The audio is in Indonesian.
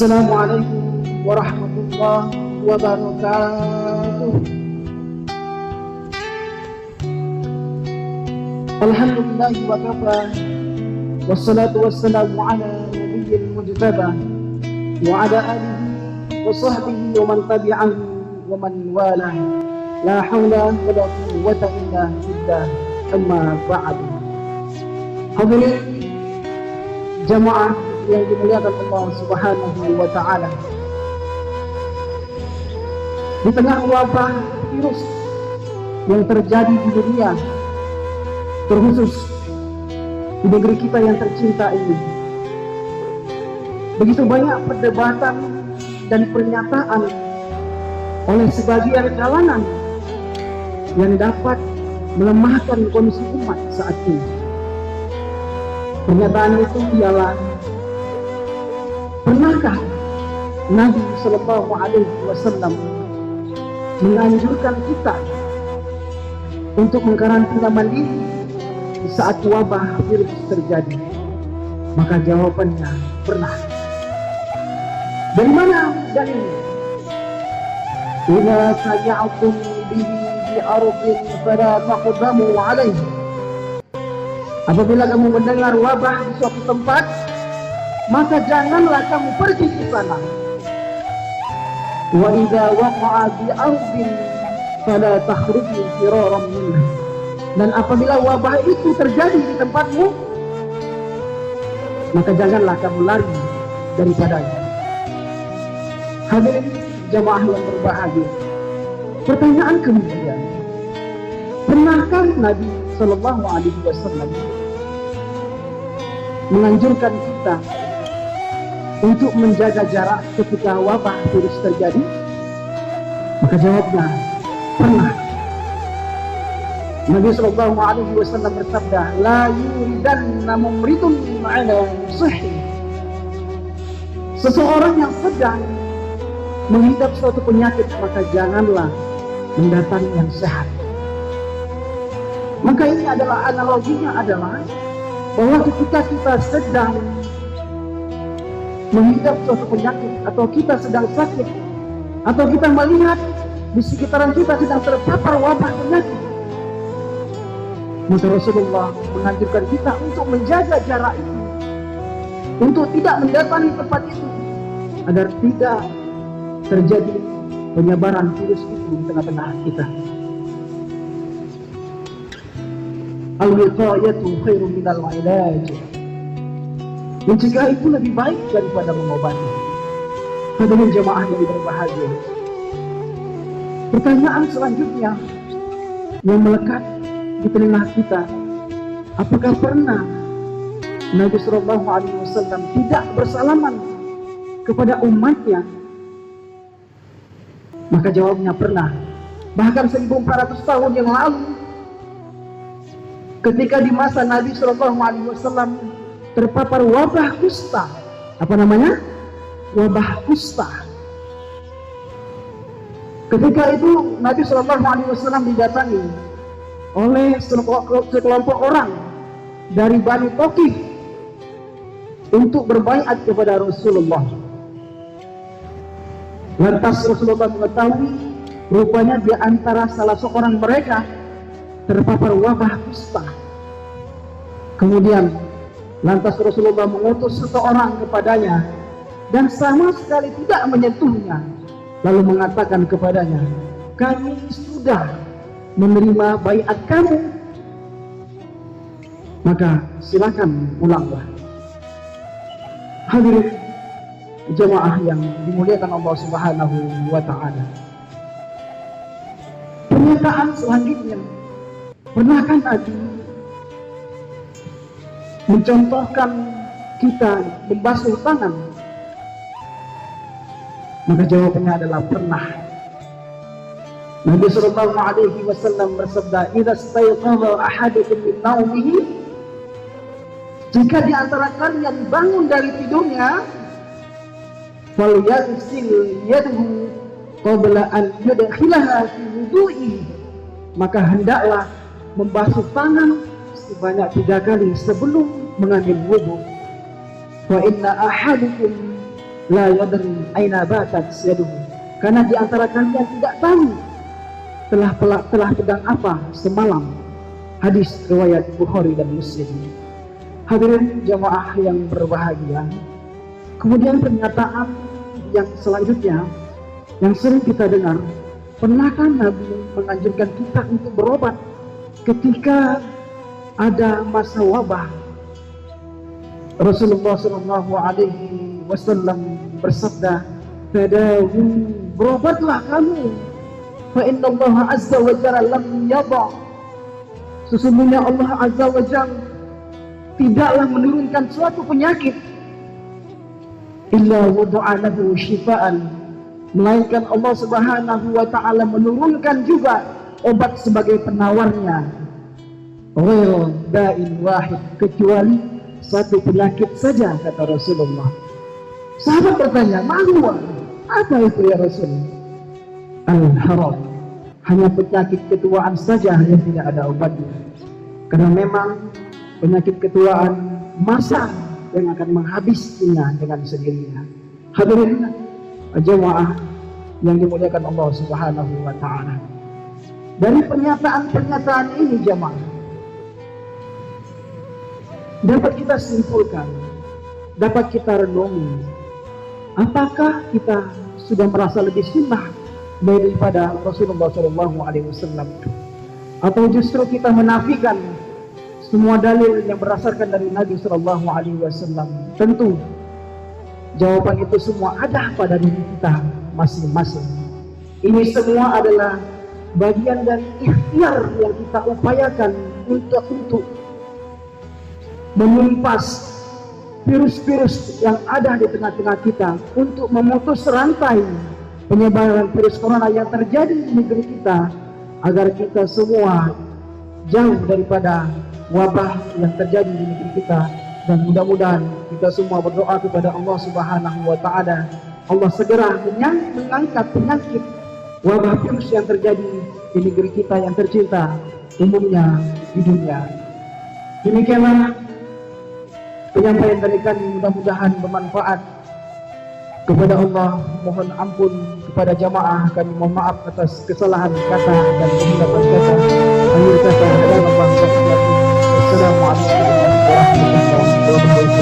Assalamualaikum warahmatullahi wabarakatuh. Alhamdulillah wa kafa, wassalatu wassalamu ala nabiyyil mujtaba wa ala alihi wa sahbihi wa man tabi'ahu wa man wala. La hawla wa la quwwata illa billah. Amma ba'd. Hadirin jamaah yang dimuliakan Allah Subhanahu wa ta'ala, di tengah wabah virus yang terjadi di dunia, terkhusus di negeri kita yang tercinta ini, begitu banyak perdebatan dan pernyataan oleh sebagian kalangan yang dapat melemahkan kondisi umat saat ini. Pernyataan itu ialah, pernahkah Nabi Sallallahu Alaihi Wasallam menganjurkan kita untuk mengkarantina mandiri di saat wabah virus terjadi? Maka jawabannya pernah. Dari mana dalilnya? Idza sami'tum bihi bi ardin fala taqdamu 'alaihi. Apabila kamu mendengar wabah di suatu tempat, maka janganlah kamu pergi ke sana. Wa idza waqa'a bi ardin fala takhruju firaran minha. Dan apabila wabah itu terjadi di tempatmu, maka janganlah kamu lari daripadanya. Hadirin jamaah yang berbahagia, pertanyaan kemudian, pernahkah Nabi Sallallahu Alaihi Wasallam menganjurkan kita untuk menjaga jarak ketika wabah virus terjadi? Maka jawabnya pernah. Nabi Sallallahu Alaihi Wasallam bersabda, la yuridanna mumridun ala sahih. Seseorang yang sedang menghidap suatu penyakit, maka janganlah mendatangi yang sehat. Maka ini adalah analoginya adalah bahwa ketika kita sedang menghidap suatu penyakit, atau kita sedang sakit, atau kita melihat di sekitaran kita sedang terpapar wabah penyakit, maka Rasulullah menganjurkan kita untuk menjaga jarak itu, untuk tidak mendatangi tempat itu, agar tidak terjadi penyebaran virus itu di tengah-tengah kita. Al-wiqayatu khairun minal ilaj. Mencegah itu lebih baik daripada mengobati. Hadirin jemaah yang berbahagia, pertanyaan selanjutnya yang melekat di telinga kita, apakah pernah Nabi Sallallahu Alaihi Wasallam tidak bersalaman kepada umatnya? Maka jawabnya pernah. Bahkan 1400 tahun yang lalu, ketika di masa Nabi Sallallahu Alaihi Wasallam terpapar wabah kusta. Apa namanya? Wabah kusta. Ketika itu Nabi Sallallahu Alaihi Wasallam didatangi oleh sekelompok orang dari Bani Thaqif untuk berbaiat kepada Rasulullah. Lantas Rasulullah mengetahui rupanya di antara salah seorang mereka terpapar wabah kusta. Kemudian lantas Rasulullah mengutus seseorang kepadanya dan sama sekali tidak menyentuhnya, lalu mengatakan kepadanya, kami sudah menerima baiat kamu, maka silakan pulanglah. Hadirin jemaah yang dimuliakan Allah Subhanahu wa ta'ala, pernyataan selanjutnya, pernahkah Nabi mencontohkan kita membasuh tangan? Maka jawabannya adalah pernah. Nabi Sallallahu Alaihi Wasallam bersabda, idza stayqadha ahadukum min naumihi, jika di antara kalian bangun dari tidurnya, falyaghsil yadahu qabla an yudkhilaha fi wudu'ihi, maka hendaklah membasuh tangan sebanyak 3 kali sebelum mengambil wudu. Wa inna ahadukum la yadri aina batat yaduhu. Karena di antara kalian tidak tahu telah pegang apa semalam. Hadis riwayat Bukhari dan Muslim. Hadirin jamaah yang berbahagia, kemudian pernyataan yang selanjutnya yang sering kita dengar, pernahkah Nabi menganjurkan kita untuk berobat ketika ada masa wabah? Rasulullah SAW bersabda, "Tadawu, berobatlah kamu. Fa inna Allah azza wa jalla lam yadha." Sesungguhnya Allah azza wa jalla tidaklah menurunkan suatu penyakit illa wada'a lahu syifaan, melainkan Allah Subhanahu wa taala menurunkan juga obat sebagai penawarnya. Ghairu da'in wahid, kecuali satu penyakit saja, kata Rasulullah. Sahabat bertanya, "Mahwa? Apa itu ya Rasul?" Al-haram, hanya penyakit ketuaan saja yang tidak ada obatnya. Karena memang penyakit ketuaan masa yang akan menghabisinya dengan sendirinya. Hadirin jemaah yang dimuliakan Allah Subhanahu wa taala. Dari pernyataan-pernyataan ini jemaah, dapat kita simpulkan, dapat kita renungi, apakah kita sudah merasa lebih sunnah daripada Rasulullah SAW, atau justru kita menafikan semua dalil yang berdasarkan dari Nabi SAW? Tentu jawaban itu semua ada pada diri kita masing-masing. Ini semua adalah bagian dari ikhtiar yang kita upayakan untuk menumpas virus-virus yang ada di tengah-tengah kita, untuk memutus rantai penyebaran virus corona yang terjadi di negeri kita, agar kita semua jauh daripada wabah yang terjadi di negeri kita. Dan mudah-mudahan kita semua berdoa kepada Allah Subhanahu wa taala, Allah segera mengangkat penyakit wabah virus yang terjadi di negeri kita yang tercinta, umumnya di dunia. Demikianlah penyampaian dari kami, mudah-mudahan bermanfaat. Kepada Allah mohon ampun, kepada jamaah kami mohon maaf atas kesalahan kata dan penghilafan kata. Akhir kata adalah Assalamualaikum warahmatullahi wabarakatuh.